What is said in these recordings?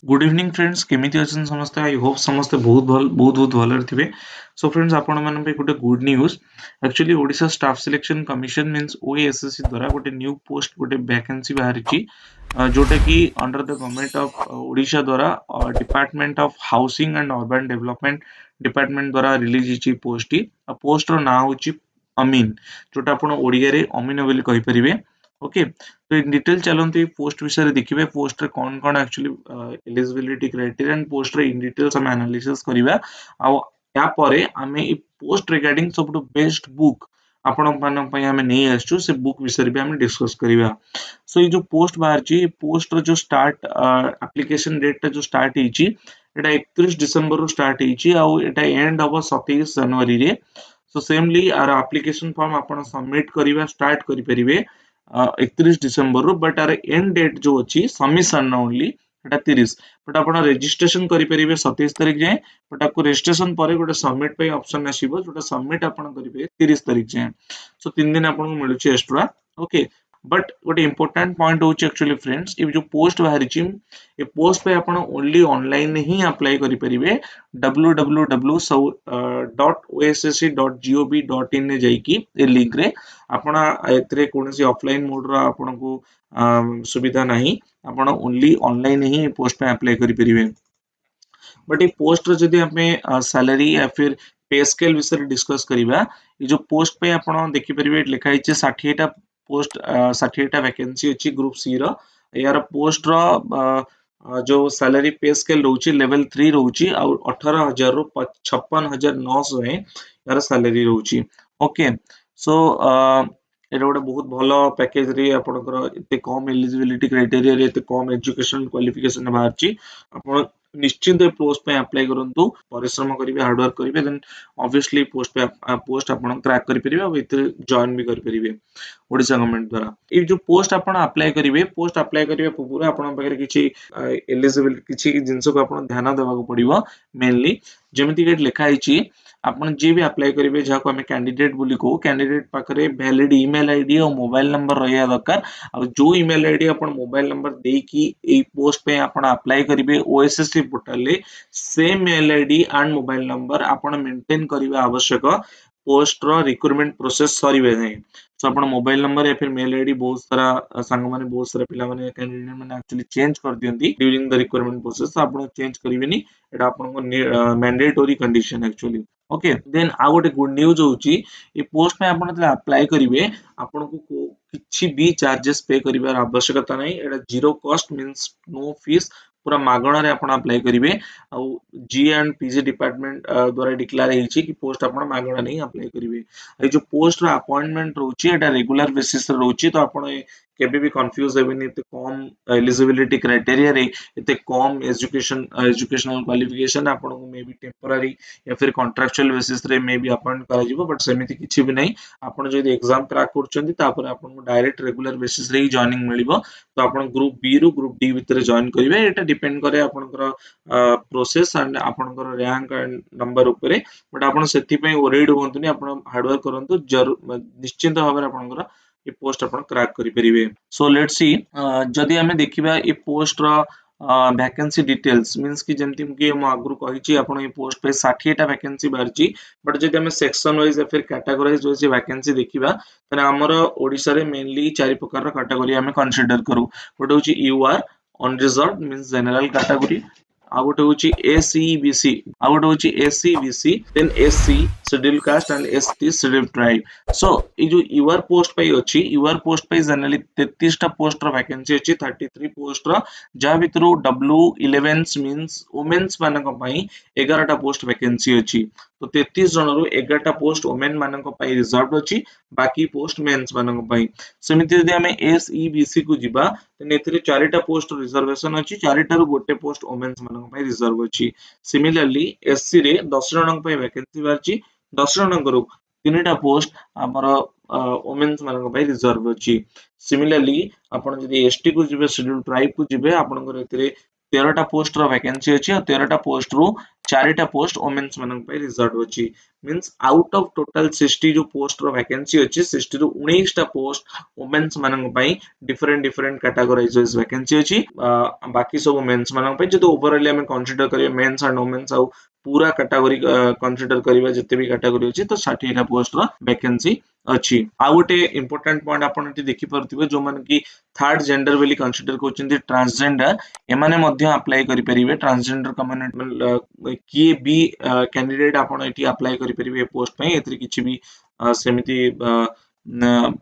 Good evening friends केमिति अछन समस्ते I hope समस्ते बहुत भलरे थिबे। सो फ्रेंड्स आपण मन पे गोटे good news actually Odisha staff selection commission means OSSC द्वारा गोटे न्यू पोस्ट गोटे वैकेंसी बाहरी ची जोटा कि under the government of Odisha द्वारा department of housing and urban development department द्वारा रिलीज ची पोस्ट रो ना होची अमीन जोटा आपण ओडिया रे अमीन बोली कहि परिबे। ओके तो इन डिटेल चलते पोस्ट विषय देखिए पोस्ट कौन कौन actually eligibility criteria and post in details हम एनालिसिस करबा या परे हमें ई पोस्ट रिगार्डिंग सब बेस्ट बुक आपण मान पई हमें नहीं आछू से बुक विषय भी हम डिस्कस करबा। सो ये जो पोस्ट बाहर ची पोस्ट रो जो स्टार्ट एप्लीकेशन डेट जो स्टार्ट हिची एटा 31 डिसेंबर रो स्टार्ट हिची आ एटा एंड हबो 27 जनवरी रे। सो सेमली आर एप्लीकेशन फॉर्म आपण सबमिट करबा स्टार्ट करि परिबे 31 डिसेंबर रो बट आर एंड डेट जो अच्छी सबमिशन ओनली एटा 30 बट आपण रजिस्ट्रेशन करि परिबे 27 तारिख जाए बट आपको रजिस्ट्रेशन परे गोटे सबमिट पे ऑप्शन आसीबो जोटा सबमिट आपण करिवे 30 तारिख जाए। सो 3 दिन आपन मिलुची एक्स्ट्रा। ओके बट गोटे इंपोर्टेंट पॉइंट होची एक्चुअली फ्रेंड्स ये जो पोस्ट बाहरी ची ये पोस्ट पे आपण ओनली ऑनलाइन ही अप्लाई करि परिबे www.ossc.gov.in ने जाईकी ए लिंक रे आपण एतरे कोनसी ऑफलाइन मोड रा आपण को सुविधा नहीं आपण ओनली ऑनलाइन ही पोस्ट पे अप्लाई करि परिबे। बट ये पोस्ट रो जदी हमें सैलरी या फिर पे स्केल विषय डिस्कस करिबा ये जो पोस्ट पे आपण देखि परिबे लिखा हिचे 60 टा पोस्ट 60 टा वैकेंसी अछि ग्रुप सी रो यार पोस्ट रो जो सैलरी पे स्केल रहउची लेवल 3 रहउची आ 18000 रु 56900 है यार सैलरी रहउची। ओके सो एटा गोटे बहुत भलो पैकेज रे आपनकर एते कम एलिजिबिलिटी क्राइटेरिया रे एते कम एजुकेशन क्वालिफिकेशन बाहरची आपण निश्चित पोस्ट पे अप्लाई करंतु परिश्रम करिवे हार्ड वर्क करिवे देन ऑब्वियसली पोस्ट आपण क्रैक करि परिबे और इते जॉइन भी करि परिबे ओडिशा गवर्नमेंट द्वारा। ए जो पोस्ट आपण अप्लाई करिवे पूरा आपण पाखरे किछि एलिजिबिलिटी किछि जिंस को आपण ध्यान देबा को पड़िबो मेनली जेमिति गेट लिखा हिची आपण जे भी अप्लाई करिवे जहा को हमें कैंडिडेट बोली को कैंडिडेट पाखरे वैलिड ईमेल आईडी और मोबाइल नंबर रहया दरकार और जो ईमेल आईडी आपण मोबाइल नंबर दे की ए पोस्ट पे आपण अप्लाई करिवे ओएसएससी पोर्टल ले same mail ID and mobile number आपण मेंटेन करिवा आवश्यक पोस्ट रो रिक्रूटमेंट प्रोसेस सरीबे नहीं। सो आपण मोबाइल नंबर या फिर मेल आईडी बहुत सारा संग माने बहुत सारा पिला माने कैंडिडेट माने एक्चुअली चेंज कर दियंती ड्यूरिंग द रिक्रूटमेंट प्रोसेस आपण चेंज करिवेनी एटा आपण को mandatory condition actually. Okay then आ गोटे गुड न्यूज होची ए पोस्ट में आपण तले अप्लाई करिवे आपण को किछि भी चार्जेस पे करिवार आवश्यकता नहीं एटा zero cost means no fees पूरा मागणा रे आपण अप्लाई करिवे आ जी एंड पीजी डिपार्टमेंट द्वारा डिक्लेयर हेची कि पोस्ट आपण मागणा नहीं अप्लाई करिवे। ए जो पोस्ट रो अपॉइंटमेंट रहउची एटा रेगुलर बेसिस रे रहउची तो आपण केबे भी कंफ्यूज हेबेनी एते कम एलिजिबिलिटी क्राइटेरिया रे एते कम एजुकेशनल क्वालिफिकेशन आपण को मे बी टेम्पररी या फिर कॉन्ट्रैक्चुअल बेसिस रे मे बी अपॉइंट करा जिवो बट सेमिति किछि भी नहीं आपण जदि एग्जाम क्रैक करचंती तापर आपण को डायरेक्ट रेगुलर बेसिस रे ही जॉइनिंग मिलिबो तो आपण ग्रुप बी रु ग्रुप डी भितर जॉइन करिवे एटा डिपेंड करे आपनकर प्रोसेस एंड आपनकर रैंक एंड नंबर ऊपर बट आपण सेति पय ओरिड होंतुनी आपण हार्ड वर्क करंतु निश्चित भाबरे आपनकर ये पोस्ट आपण क्रैक करि परिबे। सो लेट्स सी जदि हमें देखिबा ये पोस्ट रो वैकेंसी डिटेल्स मींस कि जेमति कि हम आगु कहिछि आपण ये पोस्ट पे 60 टा वैकेंसी बारछि बट जदि हमें सेक्शन वाइज या फिर कैटेगराइज वाइज वैकेंसी देखिबा तने हमर ओडिसा रे मेनली चारि प्रकार रो कैटेगरी हमें कंसीडर करू गोटे होछि UR unreserved means general category आ गोटे होछि एसीबीसी आ गोटे होछि SEBC then SC schedule caste and ST schedule tribe. So ये जो यूआर पोस्ट पे अछि यूआर पोस्ट पे जनरली 33 टा पोस्ट रो वैकेंसी अछि 33 पोस्ट रो जा भितरु W11 मींस वुमेन्स मानक पई 11 टा पोस्ट वैकेंसी अछि तो 33 जन रु 11 टा पोस्ट वुमेन मानक पई रिजर्व्ड अछि बाकी पोस्ट मेंस मानक पई। समिति यदि हमें एसईबीसी को जिबा तने एथिरे 4 टा पोस्ट रिजर्वेशन अछि 4 टा रु गोटे पोस्ट वुमेन्स मानक पई रिजर्व अछि। सिमिलरली एससी रे 10 जनक पई वैकेंसी बारछि 10 जनक रु 3 टा पोस्ट हमर वुमेन्स मानक पई रिजर्व अछि। सिमिलरली आपण जदि एसटी को जिबे शेड्यूल ट्राइब को जिबे आपनकर एथिरे 13टा पोस्ट रो वैकेंसी अछि और 13टा पोस्ट रो 4टा पोस्ट वुमेन्स मानन पय रिजर्व अछि मींस आउट ऑफ टोटल 60 जो पोस्ट रो वैकेंसी अछि 60 रो 19टा पोस्ट वुमेन्स मानन पय different different categories wise vacancy अछि बाकी सब मेंस मानन पय जदि ओवरऑल हम कंसीडर करिए मेंस एंड वुमेन्स आउ पूरा कैटेगरी कंसीडर करिबा जते भी कैटेगरी अछि तो 60 टा पोस्ट रो वैकेंसी अछि आ गोटे इंपोर्टेंट पॉइंट आपण एटी देखि परथिबे जो मन की थर्ड जेंडर वाली कंसीडर करछन्ती ट्रांसजेंडर एमाने मध्य अप्लाई करि परिबे ट्रांसजेंडर कम्युनिटी किए भी कैंडिडेट आपण एटी अप्लाई करि परिबे पोस्ट पय एतरी किछि भी सेमिति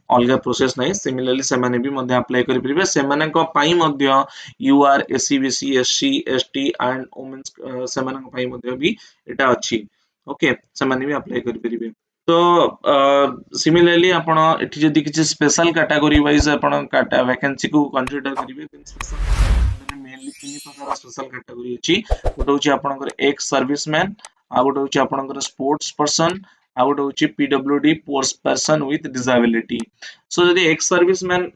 अलगा प्रोसेस नाही सिमिलरली सेमाने भी मध्य अप्लाई करि परिबे सेमाने को पई मध्य UR SC BC SC ST and women's सेमाने को पई मध्य भी एटा अछि ओके सेमाने भी अप्लाई करि परिबे तो सिमिलरली आपण एठी जदी किछि स्पेशल कैटेगरी वाइज आपण वैकेंसी को कंसीडर करिवे देन स्पेशल कैटेगरी मेनली तीन प्रकार स्पेशल कैटेगरी अछि गोटे होछि आपनकर एक्स सर्विसमैन आ गोटे होछि आपनकर स्पोर्ट्स पर्सन आ गोटे होछि पीडब्ल्यूडी पर्सन विथ डिसेबिलिटी सो जदी एक्स सर्विसमैन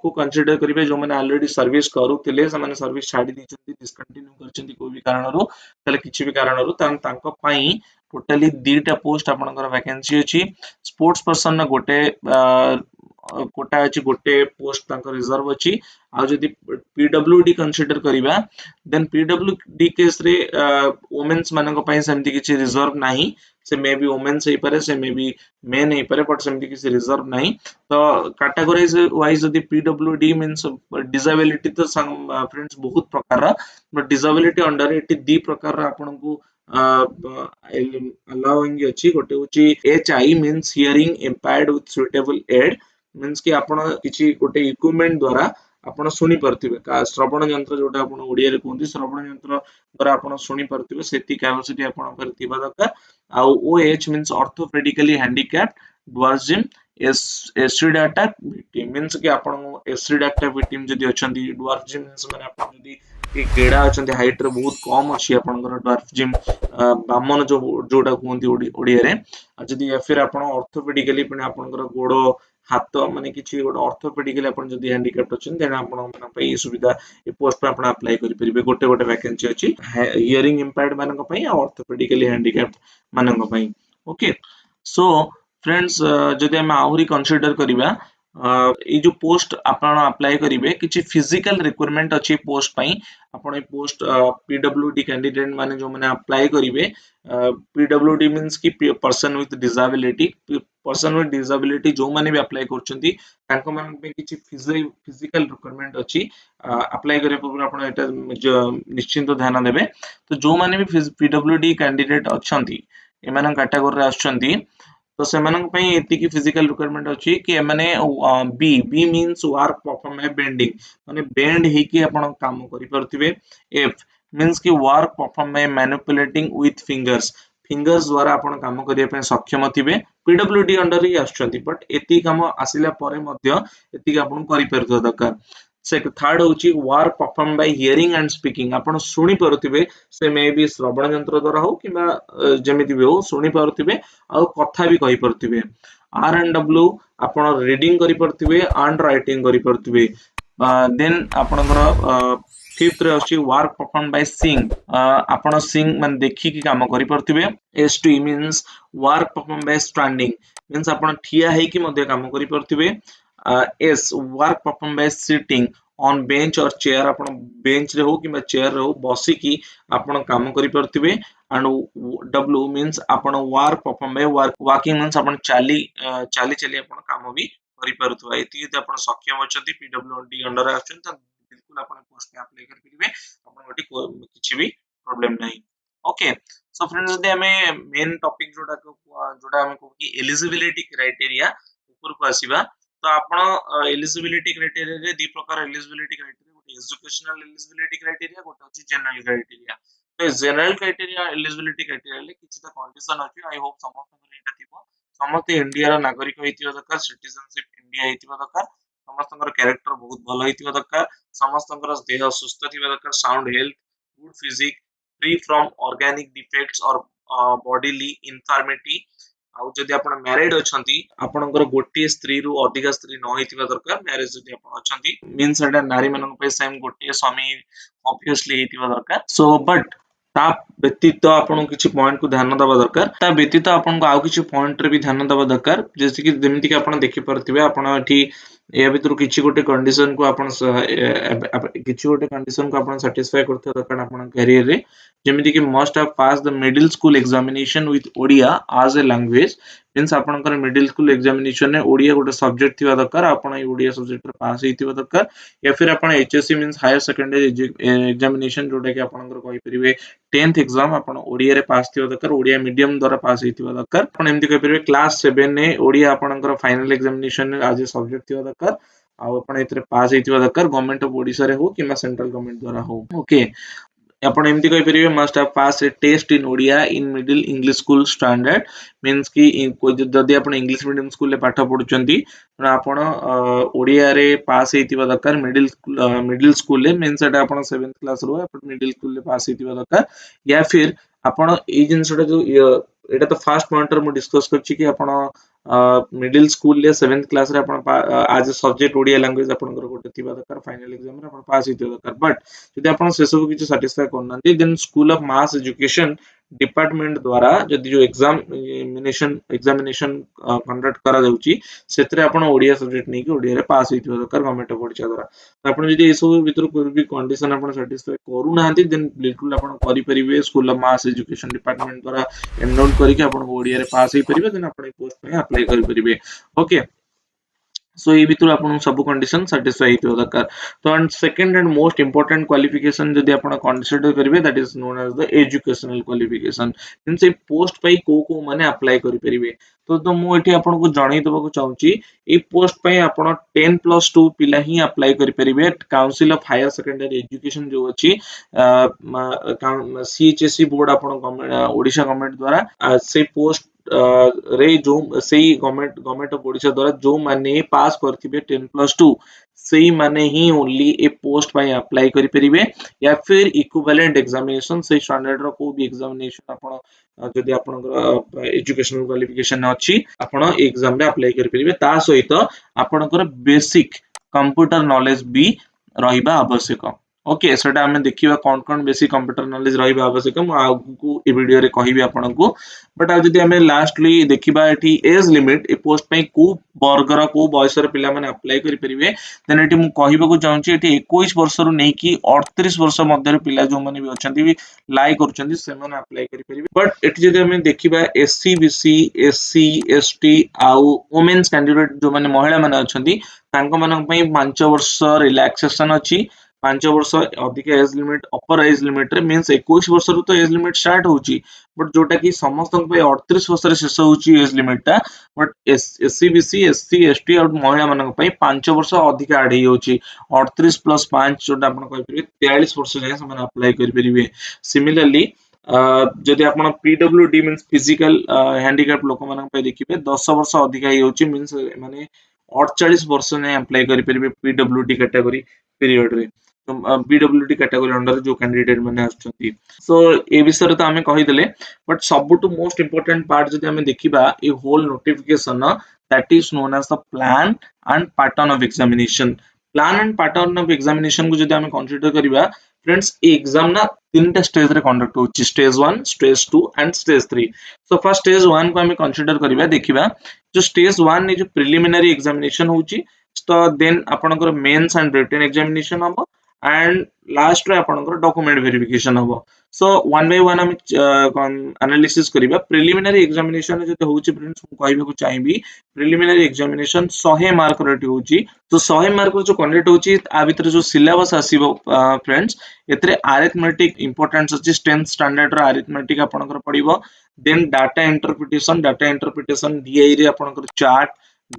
को कंसीडर करिवे जो माने ऑलरेडी सर्विस करूतिले से माने सर्विस छाडी दिछन्ती डिसकंटिन्यू करछन्ती कोई भी कारणरो तले किछि भी कारणरो तांको पई टोटली 2टा पोस्ट आपनकर वैकेंसी अछि स्पोर्ट्स पर्सन न गोटे कोटा अछि गोटे पोस्ट तांको रिजर्व अछि आ जदी पीडब्ल्यूडी कंसीडर करिबा देन पीडब्ल्यूडी केस रे वुमेन्स मानक पई सेमति किछि रिजर्व नाही से मे बी वुमेन्स हे पारे से मे बी मेन हे पारे बट सेमति किछि रिजर्व नाही तो कैटेगरीज वाइज जदी पीडब्ल्यूडी मींस डिसेबिलिटी तो फ्रेंड्स बहुत प्रकार बट डिसेबिलिटी अंडर एटी दी प्रकार आपन को allowing अछि गोटे होची HI means hearing impaired with suitable aid means कि आपण किछि गोटे इक्विपमेंट द्वारा आपण सुनि परथिबे का श्रवण यंत्र जोटा आपण ओडिया रे कोंती श्रवण यंत्र द्वारा आपण सुनि परथिबे सेति कैपेसिटी आपण पर थिबा दरकार आ OH means orthopedically handicapped dwarfism एस्ट्रिडाटा विक्टिम मींस कि आपण एस्ट्रिडाटा विक्टिम जदी अछंती ड्वार्फिज्म मींस माने आपण जदी कि गेडा अछंती हाइट रे बहुत कम अछि आपनकर ड्वार्फिज्म बामन जो जोटा कोंती ओडिया रे जदी या फिर आपण ऑर्थोपेडिकली पण आपनकर गोडो हाथ माने किछि गोटे ऑर्थोपेडिकली आपण जदी हैंडिकैप्ड अछन देन आपण मन पई सुविधा ए पोस्ट पे आपण अप्लाई करि परिबे गोटे गोटे वैकेंसी अछि हियरिंग इंपेयर्ड मानक पई आ ऑर्थोपेडिकली हैंडिकैप्ड मानक पई ओके सो फ्रेंड्स जदी हम आहुरी कंसीडर करिबा ए जो पोस्ट आपण अप्लाई करिवे किछि फिजिकल रिक्वायरमेंट अछि पोस्ट पई आपण ए पोस्ट पीडब्ल्यूडी कैंडिडेट माने जो माने अप्लाई करिवे पीडब्ल्यूडी मींस कि पर्सन विथ डिसेबिलिटी जो माने भी अप्लाई करछंती तांको मान पे किछि फिजिकल रिक्वायरमेंट अछि अप्लाई करे पूर्व आपण एटा निश्चिंत ध्यान देबे तो जो माने भी पीडब्ल्यूडी कैंडिडेट अछंती एमान कैटेगरी रे आछंती तो सेमान पई एति की फिजिकल रिक्वायरमेंट अछि कि एमाने B B means work perform है बेंडिंग माने बेंड हे कि आपण काम करि परथिबे एफ मींस कि वर्क परफॉर्म है मैनिपुलेटिंग विथ फिंगर्स द्वारा आपण काम करिया पे सक्षम थिबे पीडब्ल्यूडी अंडर ही आछंती बट एति काम आसिला परे मध्य एति आपण करि परथो दरकार से थर्ड होची work perform bye hearing and speaking आपण सुनि परथिबे से मे बी श्रवण यंत्र द्वारा हो किबा जेमिति भी हो सुनि परथिबे आ कथा भी कहि परथिबे आर एंड डब्ल्यू आपण रीडिंग करि परथिबे एंड राइटिंग करि परथिबे देन आपणकर फिफ्थ रे अछि वर्क परफॉर्म बाय सिंग आपण सिंग मान देखि कि काम करि परथिबे S2 means work perform by standing means आपण ठिया हे कि मध्य काम करि परथिबे S work perform by sitting on bench और चेयर आपण बेंच रे हो कि चेयर रे हो बसी कि आपण काम करि परथिबे एंड डब्ल्यू मींस आपण work perform by working means आपण चाली चाली आपण काम भी करि परथुवा एति यदि आपण सक्षम अछती पीडब्ल्यूडी अंडर आछन त बिल्कुल आपण पोस्ट पे अप्लाई कर परिबे आपण गोटी किछि भी प्रॉब्लम नाही ओके सो फ्रेंड्स यदि हमें मेन टॉपिक जोटा हम को कि एलिजिबिलिटी क्राइटेरिया ऊपर को आसीबा तो आपण एलिजिबिलिटी क्राइटेरिया रे दी प्रकार एलिजिबिलिटी क्राइटेरिया गोटे एजुकेशनल एलिजिबिलिटी क्राइटेरिया गोटे अछि जनरल क्राइटेरिया तो जनरल क्राइटेरिया एलिजिबिलिटी क्राइटेरिया ले किछि त कंडीशन अछि आई होप समस्त को एटा थिबो समस्त इंडिया रा नागरिक होइतिबा दरकार सिटीजनशिप इंडिया हेतिबा दरकार समस्त कैरेक्टर बहुत भलो हेतिबा दरकार समस्त देह सुस्थ थिबा दरकार sound health good physique free from organic defects और बॉडीली इन्फॉर्मिटी आउ जदि आपण मैरिड अछंती आपणकर गोटे स्त्री रु अधिक स्त्री न होइतिबा दरकार मैरिज जदि आपण अछंती मींस एटा नारी मानन पे सेम गोटे स्वामी ऑब्वियसली हेतिबा दरकार सो बट ता व्यतीत आपण किछि पॉइंट को ध्यान दबा दरकार ता व्यतीत आपण आउ किछि पॉइंट रे भी ध्यान दबा दरकार जैसे कि जेमिति कि आपण देखि परथिबे आपण एठी या भितर किछि गोटे कंडीशन को आपण किछि गोटे कंडीशन को आपण सैटिस्फाई करथे दरकार आपण करियर रे जेमिति कि must have pass the middle school examination with Odia as a language means आपनकर मिडिल स्कूल एग्जामिनेशन ने ओडिया गोटे सब्जेक्ट थिबा दरकार आपण ए ओडिया सब्जेक्ट रे पास हेतिबा दरकार या फिर आपण HSC means higher secondary examination जोटा कि आपनकर कहि परिबे 10th एग्जाम आपण ओडिया रे पास थिबा दरकार ओडिया मीडियम द्वारा पास हेतिबा दरकार आपण एमति कहि परिबे क्लास 7 ने ओडिया आपनकर फाइनल एग्जामिनेशन आज ए सब्जेक्ट थिबा दरकार आ आपण एतरे पास हेतिबा दरकार गवर्नमेंट ऑफ ओडिशा रे हो किमा सेंट्रल गवर्नमेंट द्वारा हो ओके आपण एमती कहि परिबे must have pass a test in Odia in middle English school standard means कि जदि आपण इंग्लिश मीडियम स्कूल ले पाठ पढुचंती आपण ओडिया रे पास हेतिबा दरकार मिडिल स्कूल ले मींस एटा आपण 7th क्लास रो आपण मिडिल स्कूल ले पास हेतिबा दरकार या फिर आपण ए जिंसटा जो एटा तो फर्स्ट पॉइंट रे मु डिस्कस करछि कि आपण मिडिल स्कूल ले 7th क्लास रे आपण आज सब्जेक्ट ओडिया लैंग्वेज आपनकर गोटे थिबा दरकार फाइनल एग्जाम रे आपण पास हेतिबा दरकार बट जदि आपण से सब किछ सैटिस्फाई करनांती then school of mass education department द्वारा जदि जो एग्जामिनेशन कंडक्ट करा जाउची सेतरे आपण ओडिया सब्जेक्ट नै कि ओडिया रे पास हेतिबा दरकार गवर्नमेंट ऑफ ओडिशा द्वारा आपण जदि ए सब भीतर कोइ भी कंडीशन आपण सैटिस्फाई करू नांती देन बिल्कुल आपण करि परिबे school of mass education department द्वारा एनरोल करि कि आपण ओडिया रे पास हे परिबे देन आपण पोस्ट पे अप्लाई करि परिबे ओके सो ये भितर आपन सब कंडीशन सैटिस्फाई हेतिबा दरकार तो and second and most important qualification जदि आपन कंसीडर करिवे that is known as the educational qualification means ए पोस्ट पई को माने अप्लाई करि परिबे तो मु एठी आपन को जणाई देबा को चाहूची ए पोस्ट पई आपन 10+2 पिला ही अप्लाई करि परिबे council of higher secondary education जो अछि सीएचएससी बोर्ड आपन ओडिशा गवर्नमेंट द्वारा से पोस्ट रे जो सेही गवर्नमेंट ऑफ ओडिशा द्वारा जो माने पास करथिबे 10+2 सेही माने ही ओनली ए पोस्ट पई अप्लाई करि परिबे या फिर इक्विवेलेंट एग्जामिनेशन से स्टैंडर्ड रो को भी एग्जामिनेशन आपण जदि आपनकर एजुकेशनल क्वालिफिकेशन अछि आपण एग्जाम रे अप्लाई करि परिबे ता सहित आपनकर बेसिक कंप्यूटर नॉलेज भी रहिबा आवश्यक ओके सेटा हमें देखिबा कोन बेसिक कंप्यूटर नॉलेज रहिबा आवश्यक मु आगु ए वीडियो रे कहिबी आपनकू बट आज जदि हमें लास्टली देखिबा एठी एज लिमिट ए पोस्ट पई को वर्गर को बयस रे पिला माने अप्लाई करि परिबे देन एठी मु कहिबा को चाहूची एठी 21 वर्ष रु नै कि 38 वर्ष मध्य रे पिला जो माने भी अछंती भी लाई करछंती से माने अप्लाई करि परिबे बट एठी जदि हमें देखिबा एससी बीसी एससी एसटी आउ वुमेन्स कैंडिडेट जो माने महिला माने अछंती तांको मानन पई 5 वर्ष रिलैक्सेशन अछि 5 वर्ष अधिक age limit upper age limit रे मींस 21 वर्ष रु तो एज लिमिट स्टार्ट होची बट जोटा कि समस्त पे 38 वर्ष रे शेष होची एज लिमिट टा but SC BC SC ST और महिला मानन पे 5 वर्ष अधिक ऐड ही होची 38 + 5 जोटा आपण कहि परिबे 43 वर्ष जाय समान अप्लाई करि परिबे सिमिलरली जदि आपण पीडब्ल्यूडी मींस फिजिकल हैंडीकैप लोक मानन पे देखिबे 10 वर्ष अधिक ही होची मींस माने 48 वर्ष ने अप्लाई करि परिबे पीडब्ल्यूडी कैटेगरी पीरियड रे पीडब्ल्यूडी कैटेगरी अंडर जो कैंडिडेट माने आछंती सो ए विषय तो हमें कहि देले बट सबटू मोस्ट इंपोर्टेंट पार्ट जदि हमें देखिबा ए whole notification that is known as the plan and pattern of examination plan and pattern of examination को जदि हमें कंसीडर करिबा फ्रेंड्स एग्जाम ना तीनटा स्टेज रे कंडक्ट होची stage 1 stage 2 and stage 3 so first stage 1 को हमें कंसीडर करिबा देखिबा जो स्टेज 1 ने जो प्रिलिमिनरी एग्जामिनेशन होची तो देन आपनकर मेंस एंड रिटन एग्जामिनेशन हबो एंड लास्ट रे आपनकर डॉक्यूमेंट वेरिफिकेशन हबो सो वन बाय वन हम एनालिसिस करिबा प्रिलिमिनरी एग्जामिनेशन जते होची फ्रेंड्स हम कहबे को चाहिबी प्रिलिमिनरी एग्जामिनेशन 100 मार्क रेट होची तो 100 मार्क जो कंडक्ट होची आ भीतर जो सिलेबस आसीबो फ्रेंड्स एतरे अरिथमेटिक इंपोर्टेंस अछि 10th स्टैंडर्ड रो अरिथमेटिक आपनकर पडिबो देन डाटा इंटरप्रिटेशन डीआई रे आपनकर chart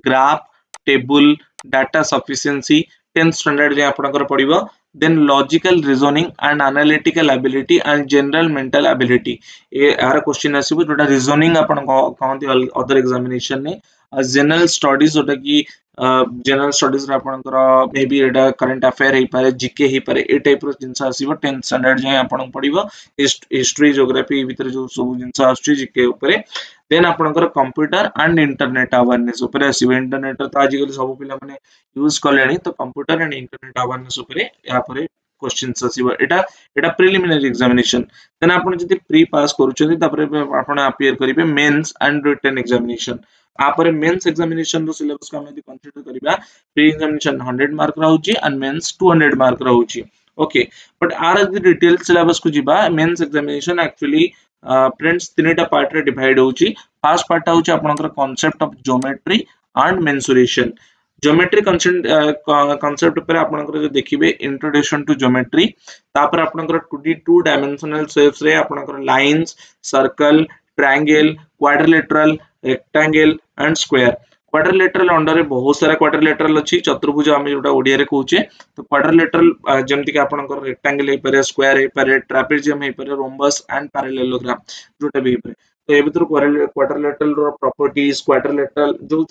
graph table data sufficiency 10th standard जे आपनकर पडिबो then logical reasoning and analytical ability and general mental ability ए आर क्वेश्चन आसीबो जोटा रीजनिंग आपण कहंती अदर एग्जामिनेशन ने जनरल स्टडीज जोटा कि जनरल स्टडीज रे आपनकर मे बी एटा करंट अफेयर हे पारे जीके हे पारे ए टाइप रो जिंस आसीबो 10th स्टैंडर्ड जे आपण पडिबो हिस्ट्री ज्योग्राफी भीतर जो सब जिंस आछी जीके ऊपर देन आपनकर कंप्यूटर एंड इंटरनेट अवेयरनेस ऊपर आसीबे इंटरनेट तो आजिकल सब पिला माने यूज करलेनी तो कंप्यूटर एंड इंटरनेट अवेयरनेस ऊपर या पर क्वेश्चंस आसीबो एटा प्रिलिमिनरी एग्जामिनेशन देन आपण जदि प्री पास करूछथि तापर आपण अपियर करिवे मेंस एंड रिटन एग्जामिनेशन आपर मेंस एग्जामिनेशन रो सिलेबस को हम यदि कंसीडर करिबा प्री एग्जामिनेशन 100 मार्क रहउची एंड मेंस 200 मार्क रहउची ओके बट आर यदि डिटेल सिलेबस को जिबा मेंस एग्जामिनेशन एक्चुअली फ्रेंड्स तीनटा पार्ट रे डिवाइड होउची फर्स्ट पार्ट होउची आपनकर concept of geometry and mensuration geometry concept पर आपनकर जो देखिबे इंट्रोडक्शन टू ज्योमेट्री तापर आपनकर 2D 2 डायमेंशनल शेप्स रे आपनकर lines circle triangle quadrilateral rectangle and square quadrilateral under रे बहुत सारा क्वाड्रिलेटरल अछि चतुर्भुज हम जोटा ओडिया रे कहूचे तो क्वाड्रिलेटरल जेमति कि आपनकर रेक्टेंगल हे पारे स्क्वायर हे पारे ट्रापेजियम हे पारे रोम्बस एंड पैरेललोग्राम जोटा भी हे पारे तो ए भीतर क्वाड्रिलेटरल रो प्रॉपर्टीज क्वाड्रिलेटरल जो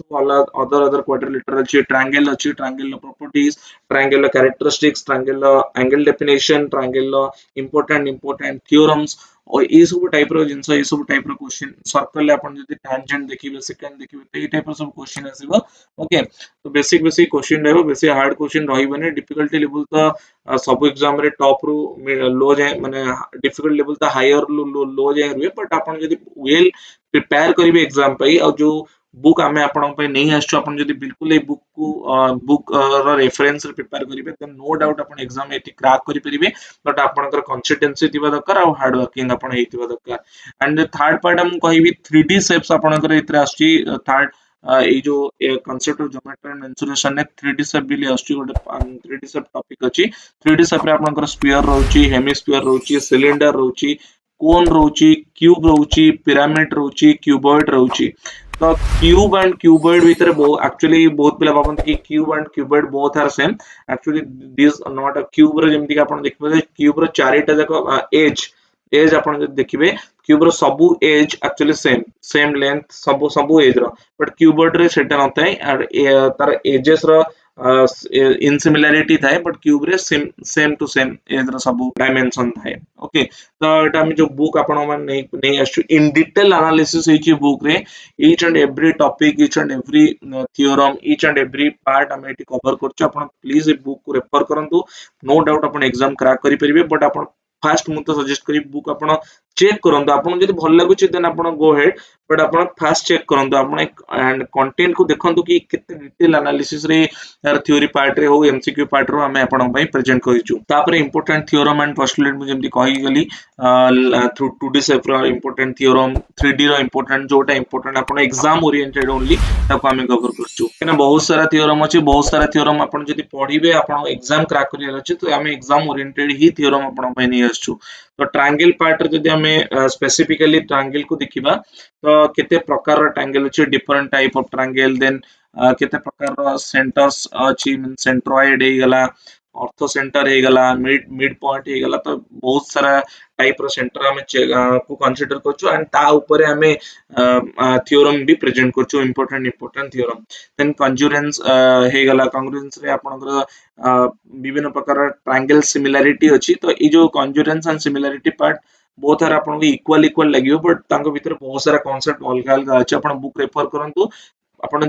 अदर क्वाड्रिलेटरल अछि ट्रायंगल रो प्रॉपर्टीज ट्रायंगल रो कैरेक्टरिस्टिक्स ट्रायंगल रो एंगल डेफिनेशन ट्रायंगल रो इंपोर्टेंट थ्योरम्स और ये सब टाइप रो जिंस ये सब टाइप रो क्वेश्चन सर्कल ले अपन जदी टेंजेंट देखिबे सेकंड देखिबे तो ये टाइप रो सब क्वेश्चन आसीबो ओके तो बेसिक क्वेश्चन रहबो बेसी हार्ड क्वेश्चन रहिबने डिफिकल्टी लेवल तो सब एग्जाम रे टॉप रो लो जाय माने डिफिकल्ट लेवल तो हायर लो जाय रुए बट अपन जदी वेल प्रिपेयर करिवे एग्जाम पई और जो बुक आमे आपन पे नहीं आछो अपन जदी बिल्कुल ए बुक रो रेफरेंस रे प्रिपेयर करिवे देन नो डाउट अपन एग्जाम एटी क्रैक करि परिबे बट आपनकर कंसिस्टेंसी थिबा दरकार और हार्ड वर्किंग अपन हेतिबा दरकार एंड थर्ड पार्ट हम कहिबी 3D शेप्स आपनकर इतरे आछी थर्ड ए जो concept of geometry and mensuration ने 3D शेप बिली आछी गोटे 3D शेप टॉपिक अछि 3D शेप रे आपनकर स्फीयर रहउची हेमिस्फीयर रहउची सिलिंडर रहउची कोन रहउची क्यूब रहउची पिरामिड रहउची क्यूबॉइड रहउची तो क्यूब एंड क्यूबॉइड भीतर एक्चुअली बहुत पिला भाबंत कि cube and cuboid both are same actually this not a cube रे जेमति कि आपण देखबे क्यूब रो चारिटा जाको एज आपण देखिबे क्यूब रो सबु एज एक्चुअली सेम लेंथ सबु एज रो बट क्यूबॉइड रे सेटा नथाय और तार एजेस रो इनसिमिलरिटी थाए बट क्यूब रे सेम टू सेम एज रो सब डायमेंशन थाए ओके तो एटा हम जो बुक आपण मन नहीं आछू इन डिटेल एनालिसिस होई छी बुक रे each and every topic each and every theorem each and every part हम एटी कवर करछु आपण प्लीज ए बुक को रेफर करंतु नो डाउट आपण एग्जाम क्रैक करि परिबे बट आपण फास्ट मु तो सजेस्ट करी बुक आपण चेक करंतु आपण जदी भल लागुची देन आपण गो हेड बट आपण फास्ट चेक करंतु आपण एंड कंटेंट को देखंतु कि केते डिटेल एनालिसिस रे यार थ्योरी पार्ट रे हो एमसीक्यू पार्ट रो हमें आपण पई प्रेजेंट करिचु तापर इंपोर्टेंट थ्योरम एंड पोस्टुलेट मु जेमति कहि गली थ्रू 2D शेप रो इंपोर्टेंट थ्योरम 3D रो इंपोर्टेंट जोटा इंपोर्टेंट आपण एग्जाम ओरिएंटेड ओनली ताको हमें कवर करचु केना बहुत सारा थ्योरम अछि बहुत सारा थ्योरम आपण जदी पढिबे आपण एग्जाम क्रैक करियर अछि तो हमें एग्जाम ओरिएंटेड ही थ्योरम आपण पई नै आछू तो ट्रायंगल पार्ट रे जदी हमें स्पेसिफिकली ट्रायंगल को देखिबा तो केते प्रकार रो ट्रायंगल अछि different type of triangle then केते प्रकार रो सेंटर्स अछि मीन सेंट्रॉइड हे गला ऑर्थो सेंटर हे गला मिड पॉइंट हे गला तो बहुत सारा टाइप रो सेंटर हमें को कंसीडर करछु एंड ता ऊपर हमें थ्योरम भी प्रेजेंट करछु इंपोर्टेंट थ्योरम देन कंजूरेंस हे गला कंग्रुएंस रे आपनकर विभिन्न प्रकार ट्रायंगल सिमिलरिटी अछि तो ई जो कंजूरेंस एंड सिमिलरिटी पार्ट बहुत सारा आपन इक्वल लागियो बट तांको भीतर बहुत सारा कांसेप्ट अलग अलग अछि आपन बुक रेफर करंतु आपण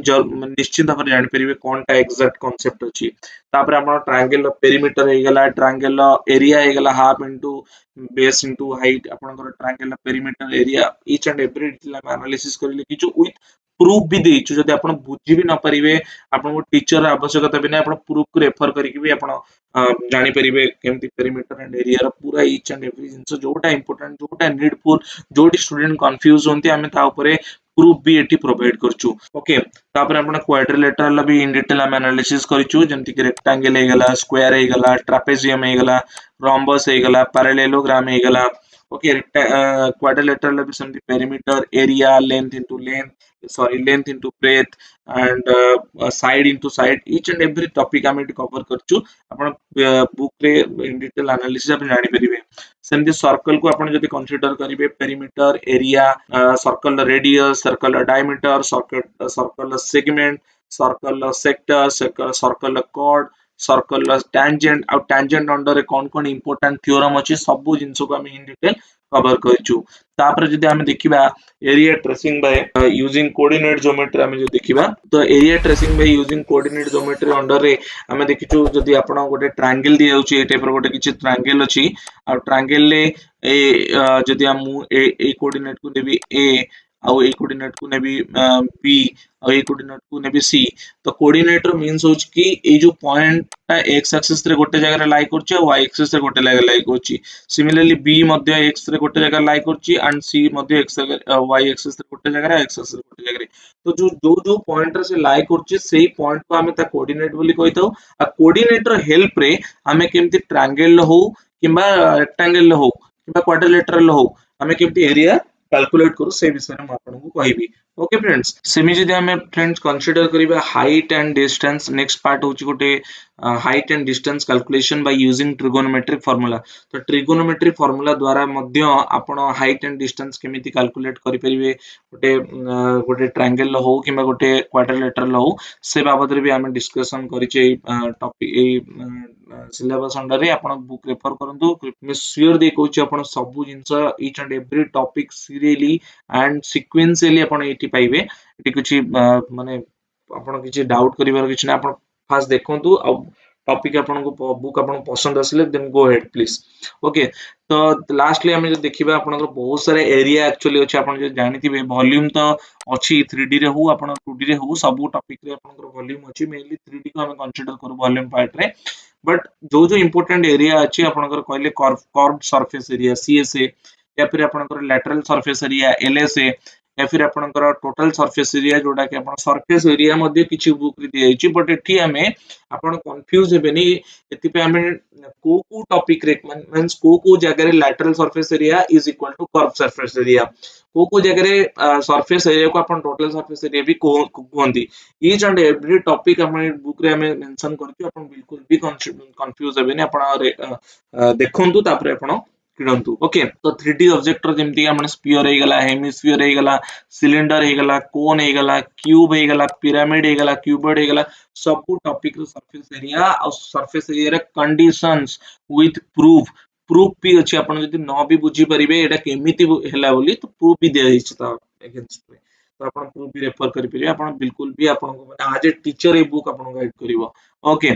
निश्चित भाव जानि परिबे कोनटा एग्जैक्ट कांसेप्ट अछि तापर आपण ट्रायंगल पेरीमीटर हे गला ट्रायंगल एरिया हे गला half into base into height आपनकर triangle perimeter area each and every detail analysis करिले किछु विथ प्रूफ भी देइछु जदि आपण बुझी भी न परिबे आपण टीचर आवश्यकता बिना आपण प्रूफ को रेफर करिकि भी आपण जानि परिबे केमति पेरीमीटर एंड एरिया रो पूरा ईच एंड एवरी जिंस जोटा इंपोर्टेंट जोटा नीडफुल जोटी स्टूडेंट कंफ्यूज होंती हमें ता ऊपर प्रूफ भी एटी प्रोवाइड करछु ओके तापर आपण क्वाड्रिलेटरल भी इन डिटेल हम एनालिसिस करिछु जेमति कि रेक्टेंगल हे गला स्क्वायर हे गला ट्रापेजियम हे गला रोम्बस हे गला पैरेललोग्राम हे गला ओके क्वाड्रिलेटरल भी समथि perimeter area length into breadth and side into side each and every topic हम एटी कवर करछु आपण बुक रे इन डिटेल एनालिसिस आपण जानि परिबे सेमति सर्कल को आपण जदि कंसीडर करिवे perimeter area circle radius circle diameter circle segment circle sector circle chord circle tangent और टैंजेंट अंडर कौन कौन इंपोर्टेंट थ्योरम अछि सब जिंस को हम इन डिटेल कवर करिछु। तापर जदि आमे देखिबा area tracing by using coordinate geometry आमे जो देखिबा तो area tracing by using coordinate geometry under रे आमे देखिछु जदि आपण गोटे ट्रायंगल दि जाउची ए टाइप रो गोटे किछि ट्रायंगल अछि आ ट्रायंगल ले ए जदि हम ए कोऑर्डिनेट को देबी ए आउ ए कोऑर्डिनेट को नेबी बी आउ ए कोऑर्डिनेट को नेबी सी तो कोऑर्डिनेट रो मींस होच कि ए जो पॉइंट ता एक्स एक्सिस रे गोटे जगह रे लाई करछि आ वाई एक्सिस रे गोटे जगह लाई करछि सिमिलरली बी मध्य एक्स रे गोटे जगह लाई करछि एंड सी मध्य एक्स वाई एक्सिस रे गोटे जगह रे एक्स एक्सिस रे गोटे जगह रे तो जो पॉइंट रे से लाई करछि सेही पॉइंट को हमें ता कोऑर्डिनेट बोली कहिताउ आ कोऑर्डिनेट रो हेल्प रे हमें केमति ट्रायंगल हो किबा रेक्टेंगल हो किबा क्वाड्रिलेटरल हो हमें केमति एरिया कैलकुलेट करू से विषय में आपन को कहिबी ओके फ्रेंड्स सेमी जदि हमें फ्रेंड्स कंसीडर करिबा height and distance next part होची गोटे height and distance calculation by using trigonometric formula तो ट्रिगोनोमेट्रिक फार्मूला द्वारा मध्य आपण हाइट एंड डिस्टेंस केमिति कैलकुलेट करि परिबे गोटे ट्रायंगल हो किबा गोटे क्वाड्रिलेटरल हो से बाबत रे भी हमें डिस्कशन करिचे टॉपिक सिलेबस अंडर रे आपण बुक रेफर करंतु मैं श्योर दे कहूची आपण सब जिंस each and every topic serially and sequentially आपण एटी पाइबे एटी कुछ माने आपण किछि डाउट करिवार किछि ना आपण फास्ट देखंतु आ टॉपिक आपण को बुक आपण पसंद आसले then go ahead please okay तो लास्टली हमें जो देखिबा आपण बहुत सारे एरिया एक्चुअली अछि आपण जो जानिथिबे वॉल्यूम तो अछि 3D रे हो आपण 2D रे हो सब टॉपिक रे आपण वॉल्यूम अछि मेनली 3D को हम कंसीडर करू वॉल्यूम पार्ट रे बट जो इंपोर्टेंट एरिया अछि आपण कहले कर्व सरफेस एरिया सीएसए या फिर आपण लैटरल सरफेस एरिया एलएसए या फिर आपण टोटल सरफेस एरिया जोडा कि आपण सरफेस एरिया मध्ये किछि बुक रे दिया अछि बट एठी हमें आपण कंफ्यूज हेबेनी एति पे हमें को टॉपिक रे मींस को जगह रे lateral surface area is equal to curve surface area को जगह रे सरफेस एरिया को आपण टोटल सरफेस एरिया भी कहंती ईच एंड एवरी टॉपिक हमें बुक रे हमें मेंशन करछु आपण बिल्कुल भी कंफ्यूज हेबेनी आपण देखंतु तापर आपण किडंतु ओके तो 3D ऑब्जेक्ट रो जेमति हमन स्फीयर हे गला हेमिस्फीयर हे गला सिलेंडर हे गला कोन हे गला क्यूब हे गला पिरामिड हे गला क्यूबॉइड हे गला सब टॉपिक रो सरफेस एरिया और सरफेस एरिया रे कंडीशंस विथ प्रूफ प्रूफ भी अछि आपण जदि न भी बुझी परिबे एटा केमिति हेला बोली तो प्रूफ भी दे दैछ ता अगेंस्ट पे तो आपण प्रूफ भी रेफर करि परिबे आपण बिल्कुल भी आपण को माने आज ए टीचर ए बुक आपण गाइड करिवो ओके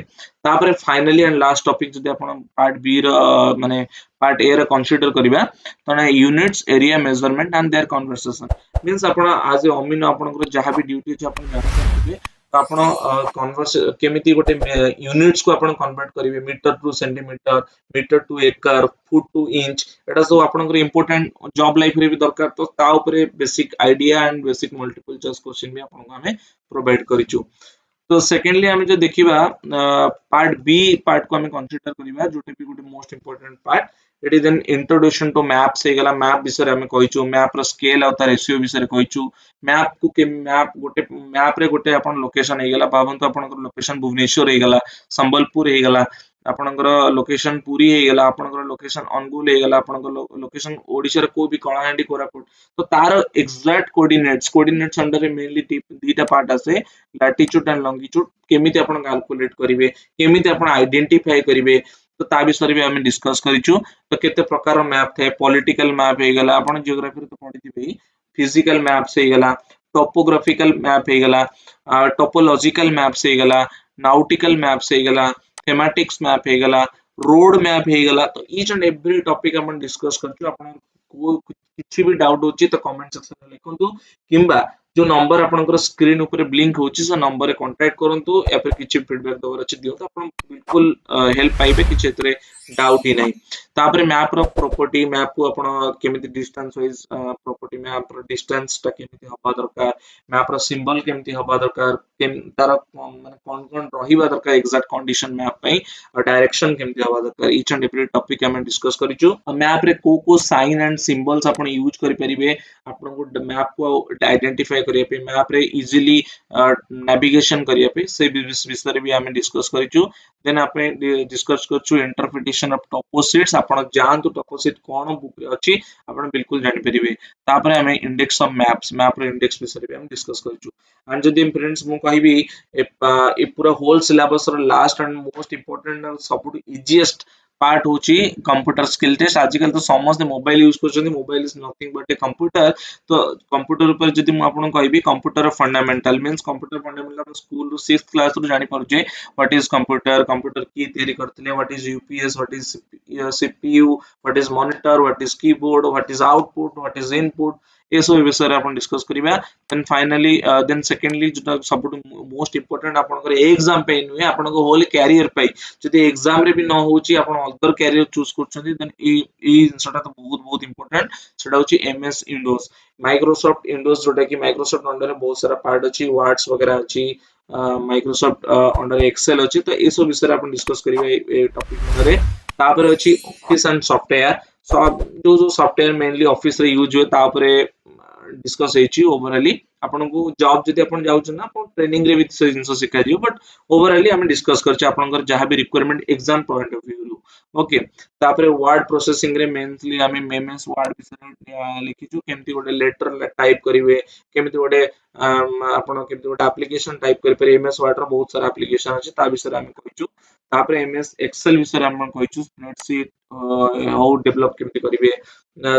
तापर फाइनली एंड लास्ट टॉपिक जदि आपण पार्ट बी रो माने पार्ट ए रे कंसीडर करिबा तने units area measurement and their conversation means आपण आज अमीन आपण जहां भी ड्यूटी छ आपण जान करबे तो आपण कन्वर्स केमिति गोटे यूनिट्स को आपण कन्वर्ट करिवे metre to centimetre metre to acre foot to inch एटा सब आपण इंपोर्टेंट जॉब लाइफ रे भी दरकार तो ता ऊपर basic idea and basic multiple choice question भी आपण को हमें प्रोवाइड करिचु तो सेकेंडली हमें जो देखिबा पार्ट बी पार्ट को हमें कंसीडर करिबा जोटे भी गोटे most important part it is an introduction to maps हे गला मैप विषय हमें कहिचु मैप रो स्केल और रेशियो विषय कहिचु मैप को के मैप रे गोटे अपन लोकेशन हे गला भाबंतु अपन लोकेशन भुवनेश्वर हे गला संबलपुर हे गला आपनकर लोकेशन पुरी हे गला आपनकर लोकेशन अनुगुल हे गला आपनकर लोकेशन ओडिसा रे को भी कलाहांडी कोरापुट तो तार एग्जैक्ट कोऑर्डिनेट्स अंडर रे मेनली दीटा पार्ट आसे लैटिट्यूड एंड लॉन्गिट्यूड केमिति आपण कैलकुलेट करिवे केमिति आपण आइडेंटिफाई करिवे तो ता विषय भी हम डिस्कस करिचु तो केते प्रकार मैप थे पॉलिटिकल मैप हे गला आपण जियोग्राफी रे तो पढिथिबे फिजिकल मैप्स हे गला टोपोग्राफिकल मैप हे गला टोपोलॉजिकल मैप्स हे गला नाउटिकल मैप्स हे गला थेमेटिक्स मैप हे गला रोड मैप हे गला तो ईच एंड एवरी टॉपिक हम डिस्कस करछु आपण को किछि भी डाउट होची तो कमेंट सेक्शन में लिखंतु किंबा जो नंबर आपनकर स्क्रीन ऊपर ब्लिंक होची से नंबर रे कांटेक्ट करंतु या फिर किछि फीडबैक दवर अछि दियो तो आपण बिल्कुल हेल्प पाइबे किछि एतरे डाउट ही नहीं तापर मैप रो प्रॉपर्टी मैप को आपण केमिति डिस्टेंस वाइज प्रॉपर्टी मैप रो डिस्टेंस ता केमिति हबा दरकार मैप रो सिंबल केमिति हबा दरकार तार माने कोन रहिबा दरकार एग्जैक्ट कंडीशन मैप पई और डायरेक्शन केमिति हबा दरकार ईच एंड एवरी टॉपिक हम डिस्कस करिचु मैप रे को साइन एंड सिंबल्स आपण यूज करि परिबे आपण को मैप को आइडेंटिफाई करिया पे मैप रे इजीली नेविगेशन करिया पे से विषय भी हम डिस्कस करिचु देन आपे डिस्कस करछु इंटरप्रिटेशन ऑफ टॉपोशीट्स आपण जानतु टॉपोशीट कोन बुक रे अछि आपण बिल्कुल जानि परिबे तापर हम इंडेक्स ऑफ मैप्स मैप रे इंडेक्स विषय भी हम डिस्कस करछु एंड जदि फ्रेंड्स मु कहिबी ए पूरा होल सिलेबस रो लास्ट एंड मोस्ट इंपोर्टेंट और सबटु इजीएस्ट पार्ट होची कंप्यूटर स्किल टेस्ट। आजकल तो समस्त मोबाइल यूज करछन, mobile is nothing but a computer. तो कंप्यूटर ऊपर जदि मु आपन कहबी computer fundamental means computer fundamental हम स्कूल रो 6th क्लास रो जानि परजे व्हाट इज कंप्यूटर, कंप्यूटर की तैयारी करतले, what is UPS, what is CPU, what is monitor, what is keyboard, what is output, what is input, ये सब विषय रे अपन डिस्कस करिबा। देन फाइनली देन सेकेंडली जोटा सब मोस्ट इंपोर्टेंट आपन एग्जाम पे नुहे आपन होल कैरियर पे जदि एग्जाम रे भी न होची आपन अदर कैरियर चूज करछथि देन ई जिनसटा तो बहुत बहुत इंपोर्टेंट सेटा होची एमएस विंडोज, माइक्रोसॉफ्ट विंडोज जोटा कि माइक्रोसॉफ्ट अंडर रे बहुत सारा पार्ट अछि, वर्ड्स वगैरह अछि, माइक्रोसॉफ्ट अंडर एक्सेल अछि। तो ए सब विषय अपन डिस्कस करिबे ए टॉपिक रे। तापर अछि ऑफिस एंड सॉफ्टवेयर, सब जो सॉफ्टवेयर मेनली ऑफिस रे यूज होय तापरे डिस्कस हेची। ओवरऑली आपन को जॉब जदि आपन जाउछ ना आपन ट्रेनिंग रे भी से जिंस सिखा दियो, बट ओवरऑली हम डिस्कस करछ आपन जहां भी requirement exam point of view रू। ओके, तापरे वर्ड प्रोसेसिंग रे मेनली हम एमएस वर्ड विषय लिखिछु, केमति गोटे लेटर टाइप करिवे, केमति गोटे आपन केमति गोटे एप्लीकेशन टाइप करि पर एमएस वर्ड रो बहुत सारा एप्लीकेशन अछि ता विषय हम कहिछु। तापरे एमएस एक्सेल विषय हम कहिछु, स्प्रेडशीट हाउ डेवलप केमति करिवे,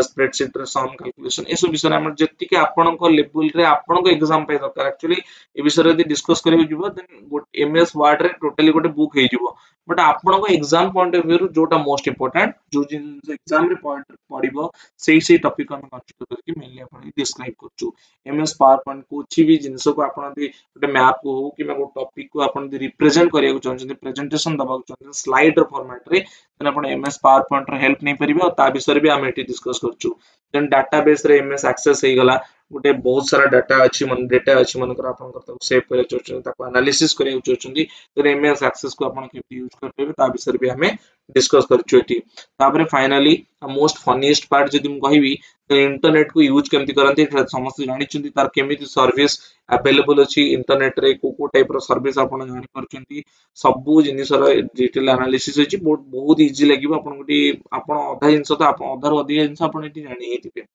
स्प्रेडशीट रे सम कैलकुलेशन ए सब विषय हम जति के आपन को लेवल रे आपन को एग्जाम पे दरकार। एक्चुअली ए विषय रे डिस्कस करिवे जिवो देन एमएस वर्ड रे टोटली गोटे बुक हे जिवो, बट आपन को एग्जाम पॉइंट ऑफ व्यू रू जोटा मोस्ट इंपोर्टेंट जो जिन एग्जाम रे पॉइंट पडिबो सेही टॉपिक हम कंसीडर करके मेनली अपन डिस्क्राइब करछु। एमएस पावर पॉइंट कोछि भी जिंस को आपन गोटे मैप को हो कि मैं टॉपिक को आपन रिप्रेजेंट करिया को चाहछन, प्रेजेंटेशन दबा को चाहछन स्लाइड रो फॉर्मेट रे, देन आपन एमएस पावर पॉइंट रो हेल्प नै परिबे और ता विषय भी हम एटी डिस्कस करछु। देन डाटाबेस रे एमएस एक्सेस हे गला, गोटे बहुत सारा डाटा अछि मन डेटा अछि मनकर आपन करता सेव करे चाहछन ताको एनालिसिस करे चाहछन, देन एमएस एक्सेस को आपन केमति यूज करबे ता विषय भी हमें डिस्कस करछु एटी। तापरे फाइनली मोस्ट फनीएस्ट पार्ट जदि हम कहिबी तो इंटरनेट को यूज केमति करंती समस्त जानि चंती, तार केमिति सर्विस अवेलेबल अछि इंटरनेट रे, को टाइप रो सर्विस आपन जानि परचंती, सबु जिनिस रो डिटेल एनालिसिस अछि। बहुत बहुत इजी लागिबो आपन गोटी आपन अधा जिंस तो आपन अधार अधिक जिंस आपन एटी जानि हेतिबे।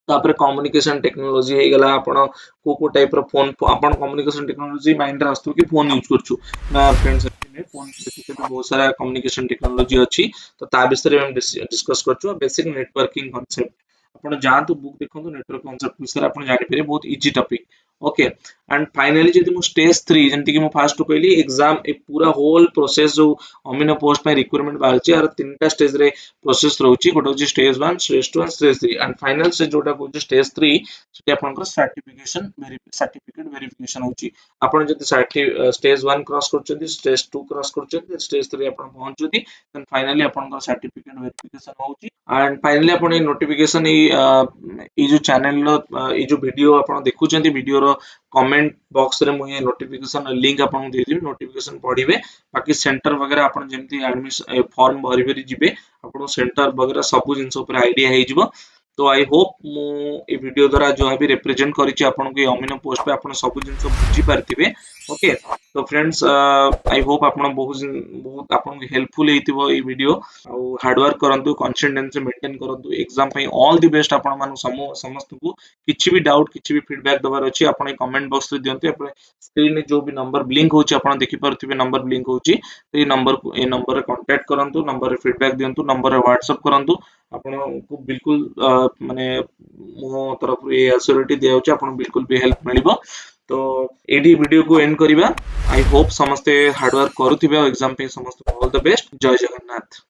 तापरे कम्युनिकेशन टेक्नोलॉजी हे गला, आपन को टाइप रो फोन आपन कम्युनिकेशन टेक्नोलॉजी माइंड रे आस्तु कि फोन यूज करछु ना फ्रेंड्स में फोन से बहुत सारा कम्युनिकेशन टेक्नोलॉजी अछि। तो ता विषय हम डिस्कस करछु बेसिक नेटवर्किंग कांसेप्ट अपन जानतु बुक देखंतु नेटवर्क कांसेप्ट विषय अपन जानि पेरे बहुत easy topic. Okay, and finally जदि मु स्टेज 3 जेंति कि मु फास्ट कहली एग्जाम ए पूरा होल प्रोसेस जो अमीनो पोस्ट पे रिक्वायरमेंट बालची और तीनटा स्टेज रे प्रोसेस रहउची, गोटे होची stage 1, stage 2 and stage 3 and final से जोटा को स्टेज 3 सेटी आपन को सर्टिफिकेट वेरिफिकेशन होची। आपन जदि स्टेज 1 क्रॉस करचंती, स्टेज 2 क्रॉस करचंती, स्टेज 3 आपन पहुंचुती, देन फाइनली आपन को सर्टिफिकेट वेरिफिकेशन होची। एंड फाइनली आपन ए नोटिफिकेशन ए जो चैनल रो ए जो वीडियो आपन देखुचंती वीडियो रो कमेंट बॉक्स रे मु ये नोटिफिकेशन लिंक आपन दे देबी, नोटिफिकेशन पढिबे। बाकी सेंटर वगैरह आपन जेमती एडमिशन फॉर्म भरि भरि जिबे आपन सेंटर वगैरह सब जिंस ऊपर आईडिया हे जिवो। तो आई होप मु ए वीडियो द्वारा जो भी रिप्रेजेंट करिछि आपन को अमीनो पोस्ट पे आपन सब जिंस बुझी पारथिबे। ओके, तो फ्रेंड्स आई होप आपन बहुत आपन को हेल्पफुल हेतिबो ए वीडियो। आ हार्ड वर्क करंतु, कंसिस्टेंसी मेंटेन करंतु, एग्जाम पे ऑल द बेस्ट आपन मान समस्त को। किछि भी डाउट किछि भी फीडबैक दबार अछि आपन कमेंट बॉक्स रे दियंतु। आपन स्क्रीन में जो भी नंबर ब्लिंक होछि आपन देखि पारथिबे, नंबर ब्लिंक होछि तो ए नंबर रे कांटेक्ट करंतु, नंबर रे फीडबैक दियंतु, नंबर रे व्हाट्सएप करंतु। आपन को बिल्कुल माने मो तरफ रे एश्योरिटी दिया होछि आपन बिल्कुल भी हेल्प मिलिबो। तो एडी वीडियो को एंड करिबा। आई होप समस्त हार्ड वर्क करूथिबे एग्जाम पे समस्त ऑल द बेस्ट। जय जगन्नाथ।